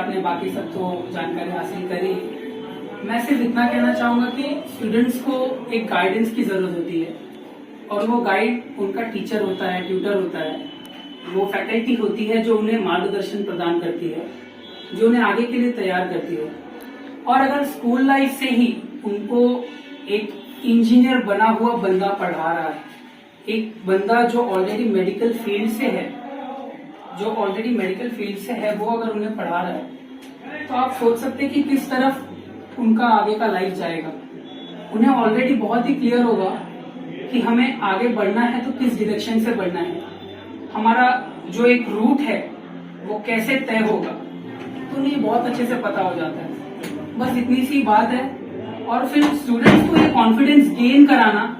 आपने बाकी सब तो जानकारी हासिल करी। मैं सिर्फ इतना कहना चाहूंगा कि स्टूडेंट्स को एक गाइडेंस की जरूरत होती है, और वो गाइड उनका टीचर होता है, ट्यूटर होता है, वो फैकल्टी होती है जो उन्हें मार्गदर्शन प्रदान करती है, जो उन्हें आगे के लिए तैयार करती है। और अगर स्कूल लाइफ से ही उनको एक इंजीनियर बना हुआ बंदा पढ़ा रहा है, एक बंदा जो ऑलरेडी मेडिकल फील्ड से है, वो अगर उन्हें पढ़ा रहा है, तो आप सोच सकते हैं कि किस तरफ उनका आगे का लाइफ जाएगा। उन्हें ऑलरेडी बहुत ही क्लियर होगा कि हमें आगे बढ़ना है तो किस डायरेक्शन से बढ़ना है, हमारा जो एक रूट है वो कैसे तय होगा, तो उन्हें बहुत अच्छे से पता हो जाता है। बस इतनी सी बात है। और फिर स्टूडेंट्स को ये कॉन्फिडेंस गेन कराना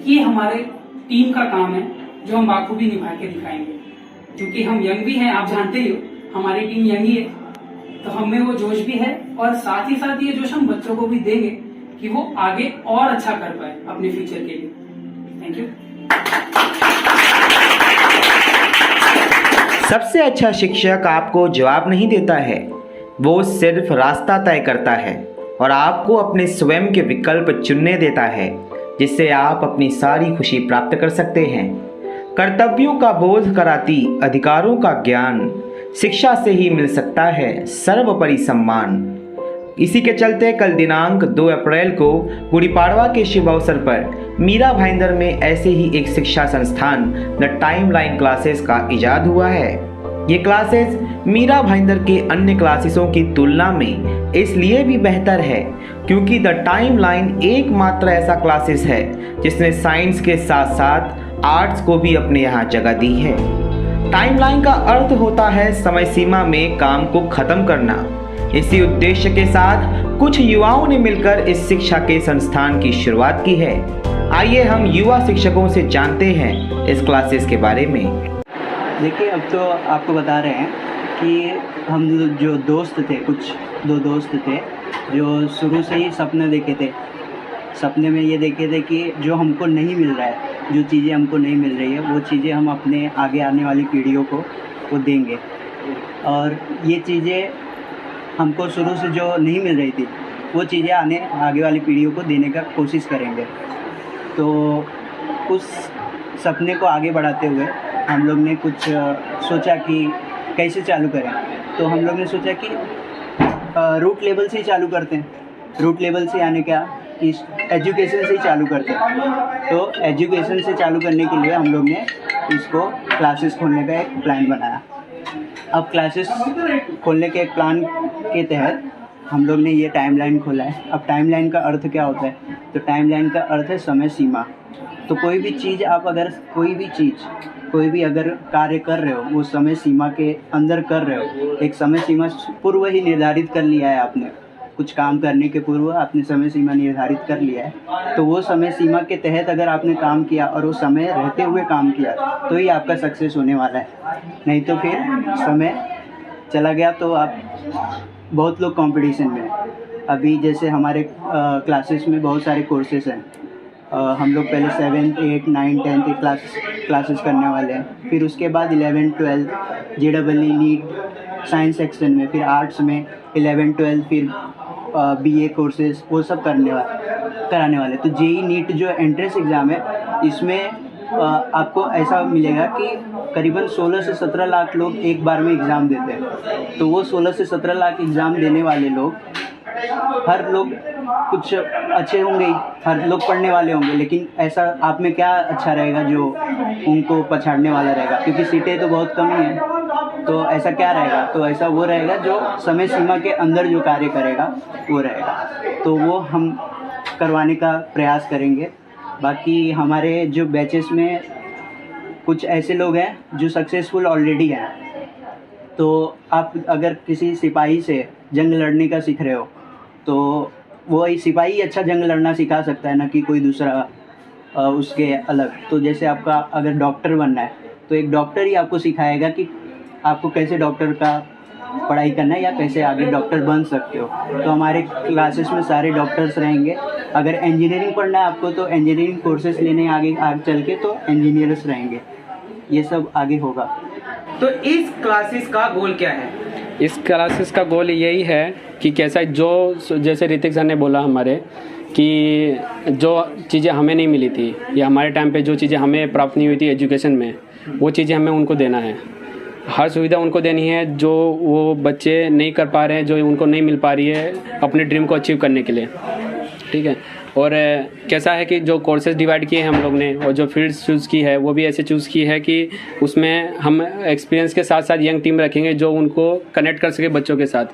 कि हमारे टीम का काम है, जो हम बाखूबी निभा के दिखाएंगे, क्योंकि हम यंग भी हैं, आप जानते ही हो हमारी टीम यंग ही है, तो हमें वो जोश भी है, और साथ ही साथ ये जोश हम बच्चों को भी देंगे कि वो आगे और अच्छा कर पाए अपने फ्यूचर के लिए। Thank you. सबसे अच्छा शिक्षक आपको जवाब नहीं देता है, वो सिर्फ रास्ता तय करता है और आपको अपने स्वयं के विकल्प चुनने देता है, जिससे आप अपनी सारी खुशी प्राप्त कर सकते हैं। कर्तव्यों का बोध कराती अधिकारों का ज्ञान, शिक्षा से ही मिल सकता है सर्वोपरि सम्मान। इसी के चलते कल दिनांक 2 अप्रैल को गुड़ी पाड़वा के शुभ अवसर पर मीरा भाईंदर में ऐसे ही एक शिक्षा संस्थान द टाइमलाइन क्लासेस का इजाद हुआ है। ये क्लासेस मीरा भाईंदर के अन्य क्लासेसों की तुलना में इसलिए भी बेहतर है क्योंकि द टाइमलाइन एकमात्र ऐसा क्लासेस है जिसने साइंस के साथ साथ आर्ट्स को भी अपने यहाँ जगह दी है। टाइमलाइन का अर्थ होता है समय सीमा में काम को खत्म करना। इसी उद्देश्य के साथ कुछ युवाओं ने मिलकर इस शिक्षा के संस्थान की शुरुआत की है। आइए हम युवा शिक्षकों से जानते हैं इस क्लासेस के बारे में। देखिए, अब तो आपको बता रहे हैं कि हम जो दोस्त थे, कुछ 2 दोस्त थे जो शुरू से ही सपने देखे थे। सपने में ये देखे थे कि जो हमको नहीं मिल रहा है, जो चीज़ें हमको नहीं मिल रही है, वो चीज़ें हम अपने आगे आने वाली पीढ़ियों को वो देंगे। और ये चीज़ें हमको शुरू से जो नहीं मिल रही थी, वो चीज़ें आगे वाली पीढ़ियों को देने का कोशिश करेंगे। तो उस सपने को आगे बढ़ाते हुए हम लोग ने कुछ सोचा कि कैसे चालू करें। तो हम लोग ने सोचा कि रूट लेवल से ही चालू करते हैं। रूट लेवल से यानी क्या, इस एजुकेशन से ही चालू करते हैं। तो एजुकेशन से चालू करने के लिए हम लोग ने इसको क्लासेस खोलने का एक प्लान बनाया। अब क्लासेस खोलने के एक प्लान के तहत हम लोग ने ये टाइमलाइन खोला है। अब टाइमलाइन का अर्थ क्या होता है? तो टाइमलाइन का अर्थ है समय सीमा। तो कोई भी चीज़ आप अगर कोई भी अगर कार्य कर रहे हो, वो समय सीमा के अंदर कर रहे हो। एक समय सीमा पूर्व ही निर्धारित कर लिया है आपने, कुछ काम करने के पूर्व आपने समय सीमा निर्धारित कर लिया है। तो वो समय सीमा के तहत अगर आपने काम किया और वो समय रहते हुए काम किया, तो ही आपका सक्सेस होने वाला है। नहीं तो फिर समय चला गया तो आप बहुत लोग कंपटीशन में। अभी जैसे हमारे क्लासेस में बहुत सारे कोर्सेस हैं। हम लोग पहले 7th 8th 9th 10th classes करने वाले हैं। फिर उसके बाद 11th 12th JEE NEET science section में, फिर आर्ट्स में 11th 12th, फिर BA कोर्सेज वो सब कराने वाले। तो JEE नीट जो एंट्रेंस एग्ज़ाम है, इसमें आपको ऐसा मिलेगा कि करीबन 16 से 17 लाख लोग एक बार में एग्ज़ाम देते हैं। तो वो 16 से 17 लाख एग्ज़ाम देने वाले लोग, हर लोग कुछ अच्छे होंगे ही, हर लोग पढ़ने वाले होंगे, लेकिन ऐसा आप में क्या अच्छा रहेगा जो उनको पछाड़ने वाला रहेगा? क्योंकि सीटें तो बहुत कम ही हैं। तो ऐसा क्या रहेगा? तो ऐसा वो रहेगा जो समय सीमा के अंदर जो कार्य करेगा वो रहेगा। तो वो हम करवाने का प्रयास करेंगे। बाकी हमारे जो बैचेस में कुछ ऐसे लोग हैं जो सक्सेसफुल ऑलरेडी हैं। तो आप अगर किसी सिपाही से जंग लड़ने का सीख रहे हो, तो वो सिपाही अच्छा जंग लड़ना सिखा सकता है ना कि कोई दूसरा उसके अलग। तो जैसे आपका अगर डॉक्टर बनना है, तो एक डॉक्टर ही आपको सिखाएगा कि आपको कैसे डॉक्टर का पढ़ाई करना है या कैसे आगे डॉक्टर बन सकते हो। तो हमारे क्लासेस में सारे डॉक्टर्स रहेंगे। अगर इंजीनियरिंग पढ़ना है आपको, तो इंजीनियरिंग कोर्सेज लेने आगे चल के तो इंजीनियर्स रहेंगे। ये सब आगे होगा। तो इस क्लासेस का गोल क्या है? इस क्लासेस का गोल यही है कि कैसा जो जैसे ऋतिक सर ने बोला हमारे कि जो चीज़ें हमें नहीं मिली थी या हमारे टाइम पे जो चीज़ें हमें प्राप्त नहीं हुई थी एजुकेशन में, वो चीज़ें हमें उनको देना है। हर सुविधा उनको देनी है जो वो बच्चे नहीं कर पा रहे हैं, जो उनको नहीं मिल पा रही है अपने ड्रीम को अचीव करने के लिए, ठीक है। और कैसा है कि जो कोर्सेज डिवाइड किए हैं हम लोग ने और जो फील्ड्स चूज़ की है वो भी ऐसे चूज़ की है कि उसमें हम एक्सपीरियंस के साथ साथ यंग टीम रखेंगे जो उनको कनेक्ट कर सके बच्चों के साथ।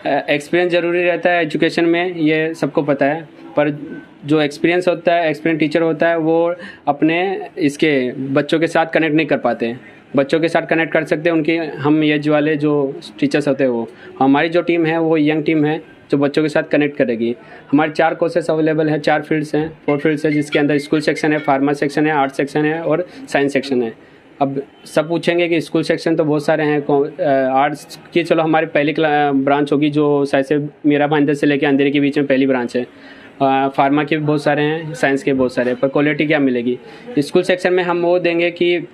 एक्सपीरियंस ज़रूरी रहता है एजुकेशन में, ये सबको पता है, पर जो एक्सपीरियंस होता है, एक्सपीरियंस टीचर होता है, वो अपने इसके बच्चों के साथ कनेक्ट नहीं कर पाते हैं। बच्चों के साथ कनेक्ट कर सकते हैं उनकी हम एज वाले जो टीचर्स होते हैं वो। हमारी जो टीम है वो यंग टीम है जो बच्चों के साथ कनेक्ट करेगी। हमारे 4 कोर्सेस अवेलेबल हैं, 4 फील्ड्स हैं, 4 फील्ड्स हैं, जिसके अंदर स्कूल सेक्शन है, फार्मा सेक्शन है, आर्ट सेक्शन है और साइंस सेक्शन है। अब सब पूछेंगे कि स्कूल सेक्शन तो बहुत सारे हैं, आर्ट्स की चलो हमारी पहली ब्रांच होगी जो शायद से मीरा भाईंदर से लेकर अंधेरे के बीच में पहली ब्रांच है। फार्मा के भी बहुत सारे हैं, साइंस के बहुत सारे हैं, पर क्वालिटी क्या मिलेगी। स्कूल सेक्शन में हम वो देंगे कि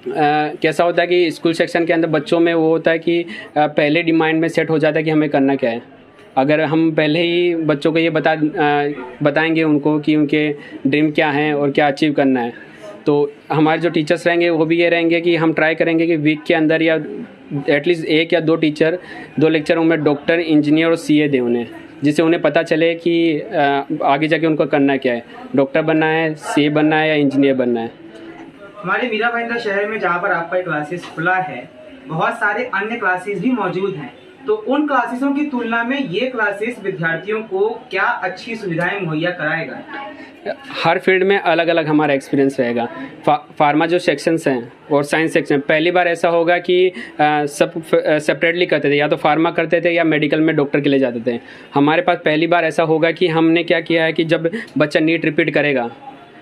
कैसा होता है कि स्कूल सेक्शन के अंदर बच्चों में वो होता है कि पहले डिमांड में सेट हो जाता है कि हमें करना क्या है। अगर हम पहले ही बच्चों को ये बताएंगे उनको कि उनके ड्रीम क्या हैं और क्या अचीव करना है, तो हमारे जो टीचर्स रहेंगे वो भी ये रहेंगे कि हम ट्राई करेंगे कि वीक के अंदर या एटलीस्ट 1 या 2 लेक्चर उनमें डॉक्टर, इंजीनियर और CA दें उन्हें, जिससे उन्हें पता चले कि आगे जाके उनको करना क्या है, डॉक्टर बनना है, CA बनना है या इंजीनियर बनना है। हमारे मीरा भाईंदर शहर में जहाँ पर आपका क्लासेस खुला है, बहुत सारे अन्य क्लासेस भी मौजूद हैं, तो उन क्लासेसों की तुलना में ये क्लासेस विद्यार्थियों को क्या अच्छी सुविधाएं मुहैया कराएगा? हर फील्ड में अलग अलग हमारा एक्सपीरियंस रहेगा। फार्मा जो सेक्शंस हैं और साइंस सेक्शन, पहली बार ऐसा होगा कि सब सेपरेटली करते थे, या तो फार्मा करते थे या मेडिकल में डॉक्टर के लिए जाते थे। हमारे पास पहली बार ऐसा होगा कि हमने क्या किया है कि जब बच्चा नीट रिपीट करेगा,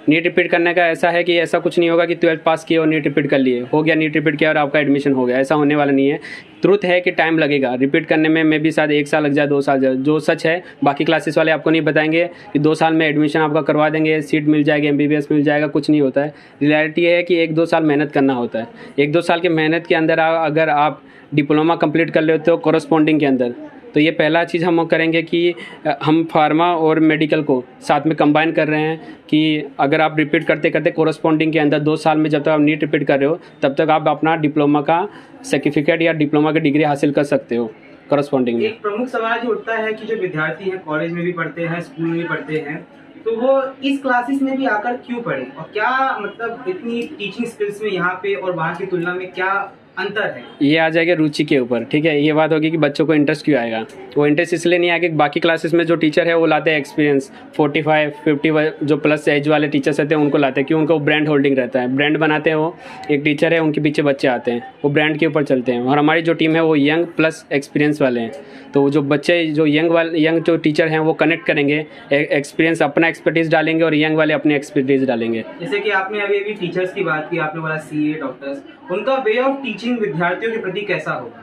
नीट रिपीट करने का ऐसा है कि ऐसा कुछ नहीं होगा कि 12th पास किए और नीट रिपीट कर लिए, हो गया नीट रिपीट किया और आपका एडमिशन हो गया, ऐसा होने वाला नहीं है। ट्रुथ है कि टाइम लगेगा रिपीट करने में, मे भी शायद 1 साल लग जाए, 2 साल जाए। जो सच है बाकी क्लासेस वाले आपको नहीं बताएंगे कि 2 साल में एडमिशन आपका करवा देंगे, सीट मिल जाएगी, MBBS मिल जाएगा, कुछ नहीं होता है। रियलिटी है कि 1-2 साल मेहनत करना होता है। 1-2 साल की मेहनत के अंदर अगर आप डिप्लोमा कंप्लीट कर लेते हो कोरस्पॉन्डिंग के अंदर, तो ये पहला चीज़ हम करेंगे कि हम फार्मा और मेडिकल को साथ में कंबाइन कर रहे हैं कि अगर आप रिपीट करते करते कोरस्पॉन्डिंग के अंदर 2 साल में जब तक आप नीट रिपीट कर रहे हो तब तक आप अपना डिप्लोमा का सर्टिफिकेट या डिप्लोमा की डिग्री हासिल कर सकते हो कोरस्पॉन्डिंग में। एक प्रमुख सवाल जो उठता है कि जो विद्यार्थी हैं कॉलेज में भी पढ़ते हैं, स्कूल में भी पढ़ते हैं, तो वो इस क्लासेस में भी आकर क्यों पढ़े और क्या मतलब इतनी टीचिंग स्किल्स में यहाँ पे और वहाँ की तुलना में क्या अंतर है? ये आ जाएगा रुचि के ऊपर, ठीक है। ये बात होगी कि बच्चों को इंटरेस्ट क्यों आएगा। वो इंटरेस्ट इसलिए नहीं आएगा कि बाकी क्लासेस में जो टीचर है वो लाते हैं एक्सपीरियंस, 45-50 जो प्लस एज वाले टीचर्स रहते हैं उनको लाते हैं, क्यों? उनको ब्रांड होल्डिंग रहता है, ब्रांड बनाते हैं। वो एक टीचर है, उनके पीछे बच्चे आते हैं, वो ब्रांड के ऊपर चलते हैं। और हमारी जो टीम है वो यंग प्लस एक्सपीरियंस वाले हैं, तो जो बच्चे जो यंग जो टीचर हैं वो कनेक्ट करेंगे, एक्सपीरियंस अपना एक्सपर्टीज़ डालेंगे और यंग वाले अपनी एक्सपर्टीज़ डालेंगे। जैसे कि आपने अभी टीचर्स की बात की, आपने बोला CA, डॉक्टर्स, उनका वे ऑफ टीचिंग विद्यार्थियों के प्रति कैसा होगा?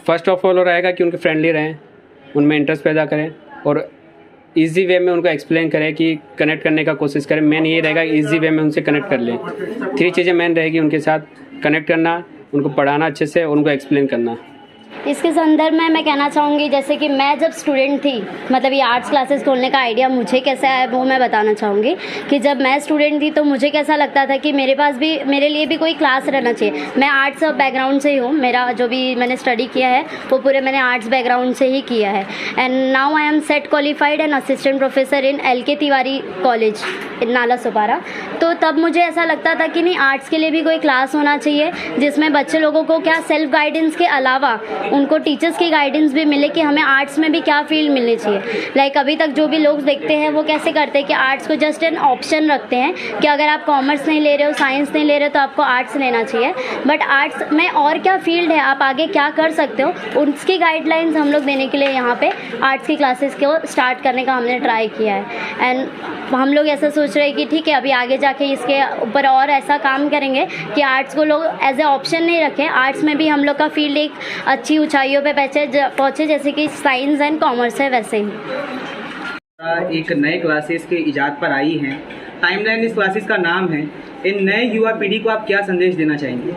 फर्स्ट ऑफ ऑल रहेगा कि उनके फ्रेंडली रहें, उनमें इंटरेस्ट पैदा करें और इजी वे में उनको एक्सप्लेन करें कि कनेक्ट करने का कोशिश करें। मेन ये रहेगा इजी वे में उनसे कनेक्ट कर लें। 3 चीज़ें मेन रहेगी उनके साथ: कनेक्ट करना, उनको पढ़ाना अच्छे से और उनको एक्सप्लेन करना। इसके संदर्भ में मैं कहना चाहूँगी, जैसे कि मैं जब स्टूडेंट थी, मतलब ये आर्ट्स क्लासेस खोलने का आइडिया मुझे कैसे आया वो मैं बताना चाहूँगी कि जब मैं स्टूडेंट थी तो मुझे कैसा लगता था कि मेरे लिए भी कोई क्लास रहना चाहिए। मैं आर्ट्स बैकग्राउंड से ही हूँ, मेरा जो भी मैंने स्टडी किया है वो पूरे मैंने आर्ट्स बैकग्राउंड से ही किया है। And now I am set qualified and assistant professor in LK Tiwari college in नाला सुपारा। तो तब मुझे ऐसा लगता था कि नहीं, आर्ट्स के लिए भी कोई क्लास होना चाहिए जिसमें बच्चे लोगों को क्या सेल्फ गाइडेंस के अलावा उनको टीचर्स की गाइडेंस भी मिले कि हमें आर्ट्स में भी क्या फील्ड मिलनी चाहिए। लाइक अभी तक जो भी लोग देखते हैं वो कैसे करते हैं कि आर्ट्स को जस्ट एन ऑप्शन रखते हैं कि अगर आप कॉमर्स नहीं ले रहे हो, साइंस नहीं ले रहे हो तो आपको आर्ट्स लेना चाहिए। बट आर्ट्स में और क्या फील्ड है, आप आगे क्या कर सकते हो, उसकी गाइडलाइंस हम लोग देने के लिए यहाँ पे आर्ट्स की क्लासेस को स्टार्ट करने का हमने ट्राई किया है। एंड हम लोग ऐसा सोच रहे हैं कि ठीक है, अभी आगे जाके इसके ऊपर और ऐसा काम करेंगे कि आर्ट्स को लोग एज ए ऑप्शन नहीं रखें, आर्ट्स में भी हम लोग का फील्ड एक अच्छी ऊंचाइयों पे पहुँचे जैसे कि साइंस एंड कॉमर्स है वैसे ही। एक नए क्लासेस के इजाद पर आई हैं। टाइमलाइन इस क्लासेस का नाम है। इन नए युवा पीढ़ी को आप क्या संदेश देना चाहेंगे?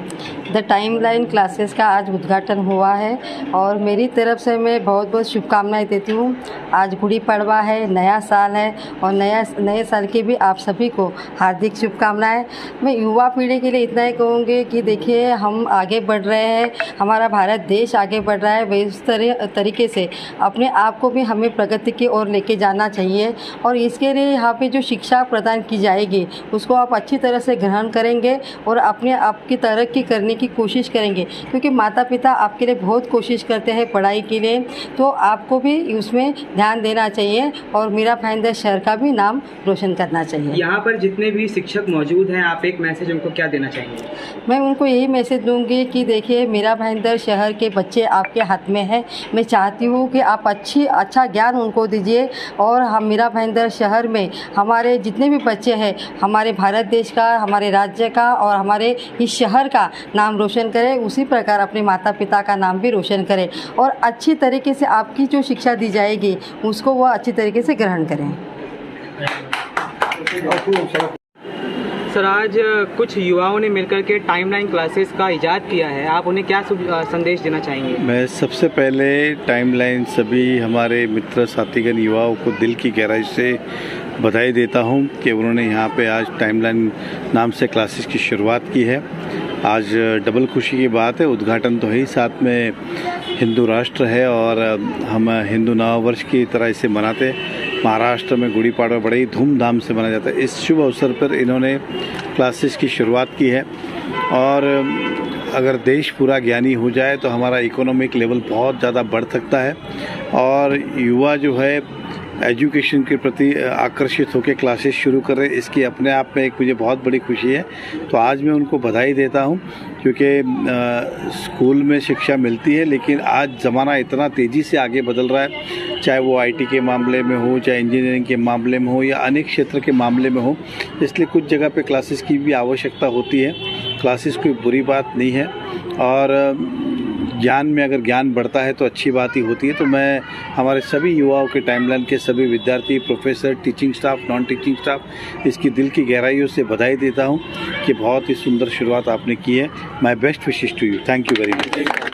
द टाइमलाइन क्लासेस का आज उद्घाटन हुआ है और मेरी तरफ से मैं बहुत बहुत शुभकामनाएं देती हूँ। आज गुड़ी पड़वा है, नया साल है और नए साल की भी आप सभी को हार्दिक शुभकामनाएं। मैं युवा पीढ़ी के लिए इतना ही कहूँगी कि देखिए हम आगे बढ़ रहे हैं, हमारा भारत देश आगे बढ़ रहा है, वही उस तरीके से अपने आप को भी हमें प्रगति की ओर लेके जाना चाहिए और इसके लिए यहाँ पे जो शिक्षा प्रदान की जाएगी उसको आप अच्छी तरह से ग्रहण करेंगे और अपने आप की तरक्की करने की कोशिश करेंगे, क्योंकि माता पिता आपके लिए बहुत कोशिश करते हैं पढ़ाई के लिए, तो आपको भी उसमें ध्यान देना चाहिए और मीरा भाईंदर शहर का भी नाम रोशन करना चाहिए। यहाँ पर जितने भी शिक्षक मौजूद हैं, आप एक मैसेज उनको क्या देना चाहेंगे? मैं उनको यही मैसेज दूंगी कि देखिए मीरा भाईंदर शहर के बच्चे आपके हाथ में हैं। मैं चाहती हूँ कि आप अच्छा ज्ञान उनको दीजिए और हम मीरा भाईंदर शहर में हमारे जितने भी बच्चे हैं, हमारे भारत देश का, हमारे राज्य का और हमारे इस शहर का नाम रोशन करें, उसी प्रकार अपने माता पिता का नाम भी रोशन करें और अच्छी तरीके से आपकी जो शिक्षा दी जाएगी उसको वह अच्छी तरीके से ग्रहण करें। सर, आज कुछ युवाओं ने मिलकर के टाइमलाइन क्लासेस का इजाद किया है, आप उन्हें क्या संदेश देना चाहेंगे? मैं सबसे पहले टाइमलाइन सभी हमारे मित्र साथीगण युवाओं को दिल की गहराई से बधाई देता हूं कि उन्होंने यहाँ पे आज टाइमलाइन नाम से क्लासेस की शुरुआत की है। आज डबल खुशी की बात है, उद्घाटन तो है ही, साथ में हिंदू राष्ट्र है और हम हिंदू नव वर्ष की तरह इसे मनाते। महाराष्ट्र में गुड़ी पड़वा बड़े ही धूमधाम से मनाया जाता है। इस शुभ अवसर पर इन्होंने क्लासेस की शुरुआत की है और अगर देश पूरा ज्ञानी हो जाए तो हमारा इकोनॉमिक लेवल बहुत ज़्यादा बढ़ सकता है और युवा जो है एजुकेशन के प्रति आकर्षित होकर क्लासेस शुरू कर रहे हैं। इसकी अपने आप में एक मुझे बहुत बड़ी खुशी है। तो आज मैं उनको बधाई देता हूं क्योंकि स्कूल में शिक्षा मिलती है, लेकिन आज ज़माना इतना तेज़ी से आगे बदल रहा है, चाहे वो आईटी के मामले में हो, चाहे इंजीनियरिंग के मामले में हो या अनेक क्षेत्र के मामले में हो, इसलिए कुछ जगह पे क्लासेस की भी आवश्यकता होती है। क्लासेस कोई बुरी बात नहीं है और ज्ञान में अगर ज्ञान बढ़ता है तो अच्छी बात ही होती है। तो मैं हमारे सभी युवाओं के टाइमलाइन के सभी विद्यार्थी, professor, teaching staff, non teaching staff, इसकी दिल की गहराइयों से बधाई देता हूं कि बहुत ही सुंदर शुरुआत आपने की है। My best wishes to you. Thank you very much.